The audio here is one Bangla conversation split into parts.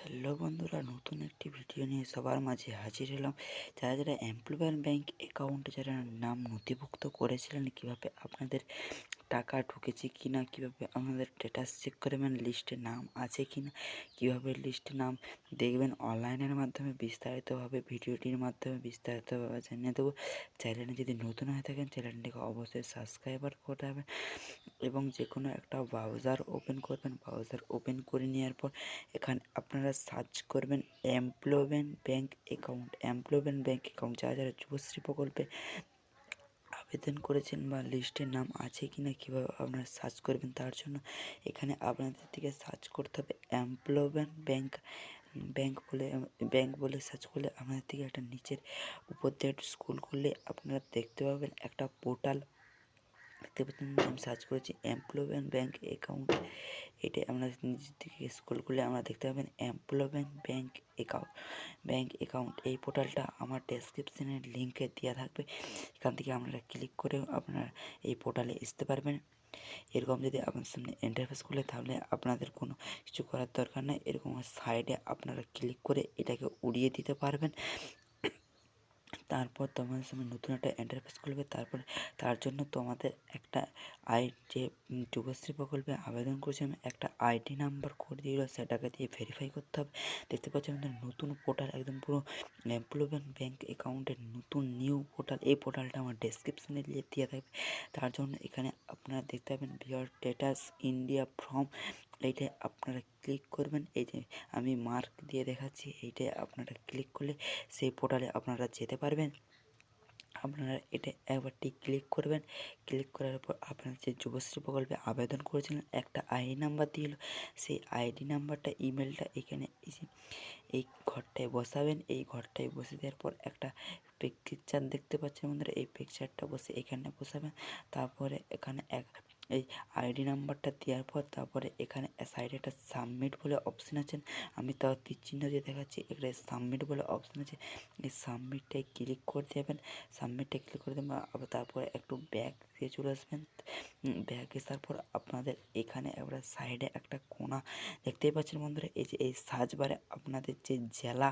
হ্যালো বন্ধুরা, নতুন একটি ভিডিও নিয়ে সবার মাঝে হাজির হলাম। যারা যারা এমপ্লয়মেন্ট ব্যাংক অ্যাকাউন্টে যারা নাম নথিভুক্ত করেছিলেন, কিভাবে আপনাদের টাকা ঢুকেছে কিনা, কিভাবে আপনাদের স্ট্যাটাস চেক করবেন, লিস্টে নাম আছে কিনা, কিভাবে লিস্টে নাম দেখবেন অনলাইনের মাধ্যমে বিস্তারিতভাবে ভিডিওটির মাধ্যমে বিস্তারিতভাবে জানিয়ে দেবো। চ্যানেলে যদি নতুন হয়ে থাকেন চ্যানেলটিকে অবশ্যই সাবস্ক্রাইবার করতে হবে এবং যে কোনো একটা ব্রাউজার ওপেন করবেন। ব্রাউজার ওপেন করে নেওয়ার পর এখানে আপনারা সার্চ করবেন employment bank account. Employment bank account যারা যারা যুবশ্রী প্রকল্পে আবেদন করেছেন বা লিস্টের নাম আছে কি না কীভাবে আপনারা সার্চ করবেন, তার জন্য এখানে আপনাদের থেকে সার্চ করতে হবে এমপ্লয়মেন্ট ব্যাংক। ব্যাংক বলে সার্চ করলে আপনাদের থেকে একটা নিচের উপর দিয়ে স্ক্রল করলে আপনারা দেখতে পাবেন একটা পোর্টাল দেখতে পাচ্ছেন। আমি সার্চ করেছি এমপ্লয়মেন্ট ব্যাংক অ্যাকাউন্ট। এটাই আমরা নিজের থেকে স্ক্রল করলে আমরা দেখতে পাবেন এমপ্লয়মেন্ট ব্যাংক অ্যাকাউন্ট। এই পোর্টালটা আমার ডেসক্রিপশনের লিঙ্কে দেওয়া থাকবে। এখান থেকে আপনারা ক্লিক করে আপনারা এই পোর্টালে আসতে পারবেন। এরকম যদি আপনার সামনে ইন্টারফেস খুলে তাহলে আপনাদের কোনো কিছু করার দরকার নেই। এরকম সাইডে আপনারা ক্লিক করে এটাকে উড়িয়ে দিতে পারবেন। তারপর তোমাদের সামনে নতুন একটা ইন্টারফেস খুলবে। তারপরে তার জন্য তোমাদের একটা যে যুবশ্রী প্রকল্পে আবেদন করেছিলাম একটা আইডি নাম্বার করে দিল, সেটাকে দিয়ে ভেরিফাই করতে হবে। দেখতে পাচ্ছি আমাদের নতুন পোর্টাল, একদম পুরো এমপ্লয়মেন্ট ব্যাংক অ্যাকাউন্টের নতুন নিউ পোর্টাল। এই পোর্টালটা আমার ডেসক্রিপশনে দিয়ে থাকবে। তার জন্য এখানে আপনারা দেখতে পাবেন বিয়ার স্ট্যাটাস ইন্ডিয়া ফর্ম। এইটাই আপনারা ক্লিক করবেন। এই যে আমি মার্ক দিয়ে দেখাচ্ছি, এইটাই আপনারা ক্লিক করলে সেই পোর্টালে আপনারা যেতে পারবেন। আপনারা এটা একবারটি ক্লিক করবেন। ক্লিক করার পর আপনারা যে যুবশ্রী প্রকল্পে আবেদন করেছিলেন একটা আইডি নাম্বার দিল, সেই আইডি নাম্বারটা ইমেলটা এখানে এসে এই ঘরটায় বসাবেন। এই ঘরটায় বসে দেওয়ার পর একটা পিকচার দেখতে পাচ্ছেন বন্ধুরা, এই পিকচারটা বসে এখানে বসাবেন। তারপরে এখানে এই আইডি নাম্বারটা দেওয়ার পর তারপরে এখানে সাইডে একটা সাবমিট বলে অপশান আছে। আমি তাও তীরচিহ্ন দিয়ে দেখাচ্ছি, এখানে সাবমিট বলে অপশান আছে। এই সাবমিটটায় ক্লিক করে দেবেন। সাবমিটে ক্লিক করে দেবেন, আবার তারপরে একটু ব্যাক দিয়ে চলে আসবেন। ব্যাক আসার পর আপনাদের এখানে এবার সাইডে একটা কোণা দেখতেই পাচ্ছেন বন্ধুরা। এই যে এই সার্চ বারে আপনাদের যে জেলা,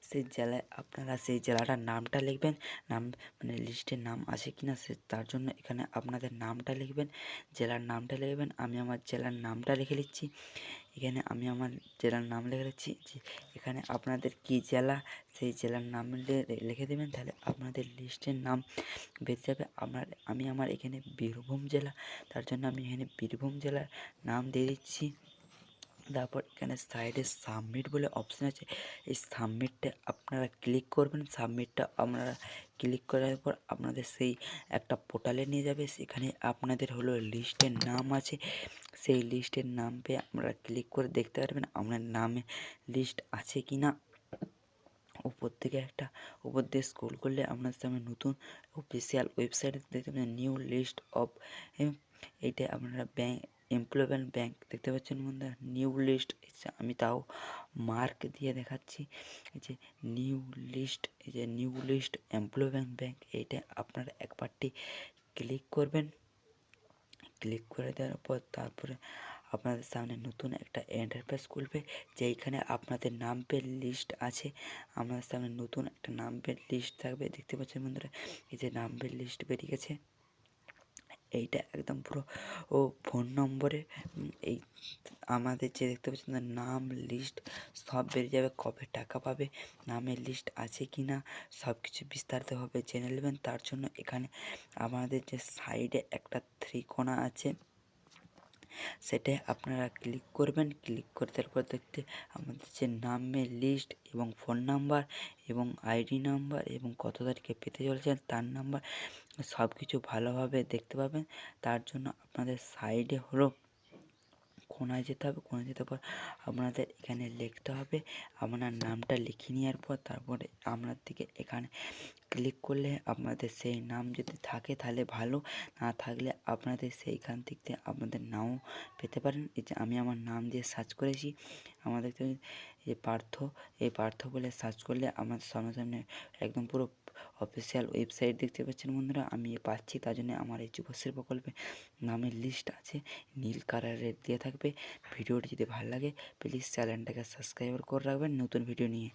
সেই জেলায় আপনারা সেই জেলাটার নামটা লিখবেন। নাম মানে লিস্টের নাম আছে কি না তার জন্য এখানে আপনাদের নামটা লিখবেন, জেলার নামটা লিখবেন। আমি আমার জেলার নামটা লিখে নিচ্ছি। এখানে আমি আমার জেলার নাম লিখে নিচ্ছি। যে এখানে আপনাদের কি জেলা সেই জেলার নাম লিখে দেবেন, তাহলে আপনাদের লিস্টের নাম বেরিয়ে যাবে। আমি আমার এখানে বীরভূম জেলা, তার জন্য আমি এখানে বীরভূম জেলার নাম দিয়ে দিচ্ছি। তারপর এখানে সাইডে সাবমিট বলে অপশান আছে, এই সাবমিটটা আপনারা ক্লিক করবেন। সাবমিটটা আপনারা ক্লিক করার পর আপনাদের সেই একটা পোর্টালে নিয়ে যাবে। সেখানে আপনাদের হলো লিস্টের নাম আছে, সেই লিস্টের নাম পেয়ে আপনারা ক্লিক করে দেখতে পারবেন আপনার নামে লিস্ট আছে কি না। উপর দিয়ে স্ক্রল করলে আপনার সামনে নতুন অফিসিয়াল ওয়েবসাইট দেখতে পাবেন নিউ লিস্ট অফ। এইটা আপনারা এমপ্লয়মেন্ট ব্যাংক দেখতে পাচ্ছেন বন্ধুরা, নিউ লিস্ট। আমি তাও মার্ক দিয়ে দেখাচ্ছি। এই যে নিউ লিস্ট এমপ্লয়মেন্ট ব্যাংক, এইটা আপনারা একবারটি ক্লিক করবেন। ক্লিক করে দেওয়ার পর তারপরে আপনাদের সামনে নতুন একটা ইন্টারফেস খুলবে, যেইখানে আপনাদের নামের লিস্ট আছে। আপনাদের সামনে নতুন একটা নামের লিস্ট থাকবে, দেখতে পাচ্ছেন বন্ধুরা। এই যে নামের লিস্ট বেরিয়ে গেছে, এইটা একদম পুরো ফোন নম্বরে এই আমাদের যে দেখতে পাচ্ছেন নাম লিস্ট সব বেরিয়ে যাবে। কবে টাকা পাবে, নামের লিস্ট আছে কি না, সব কিছু বিস্তারিতভাবে জেনে নেবেন। তার জন্য এখানে আমাদের যে সাইডে একটা ত্রিকোণা আছে, সেটাই আপনারা ক্লিক করবেন। ক্লিক করে তারপর দেখতে আমাদের যে নামের লিস্ট এবং ফোন নাম্বার এবং আইডি নাম্বার এবং কত তারিখে পেতে চলেছেন তার নাম্বার সব কিছু ভালোভাবে দেখতে পাবেন। তার জন্য আপনাদের সাইডে হলো কোনায় যেতে হবে। কোনায় যেতে পর আপনাদের এখানে লিখতে হবে আপনার নামটা লিখে নেওয়ার পর তারপরে আপনার দিকে এখানে ক্লিক করলে আপনাদের সেই নাম যদি থাকে তাহলে ভালো, না থাকলে আপনাদের সেইখান থেকে আপনাদের নাও পেতে পারেন। এই যে আমি আমার নাম দিয়ে সার্চ করেছি, আমাদের এই পার্থ বলে সার্চ করলে আমার সামনে একদম পুরো অফিসিয়াল ওয়েবসাইট দেখতে পাচ্ছেন বন্ধুরা আমি পাচ্ছি, তার জন্য আমার এই যুবশ্রী প্রকল্পে নামের লিস্ট আছে, নীল কালারের দিয়ে থাকবে। ভিডিওটি যদি ভালো লাগে প্লিজ চ্যানেলটাকে সাবস্ক্রাইব করে রাখবেন নতুন ভিডিও নিয়ে।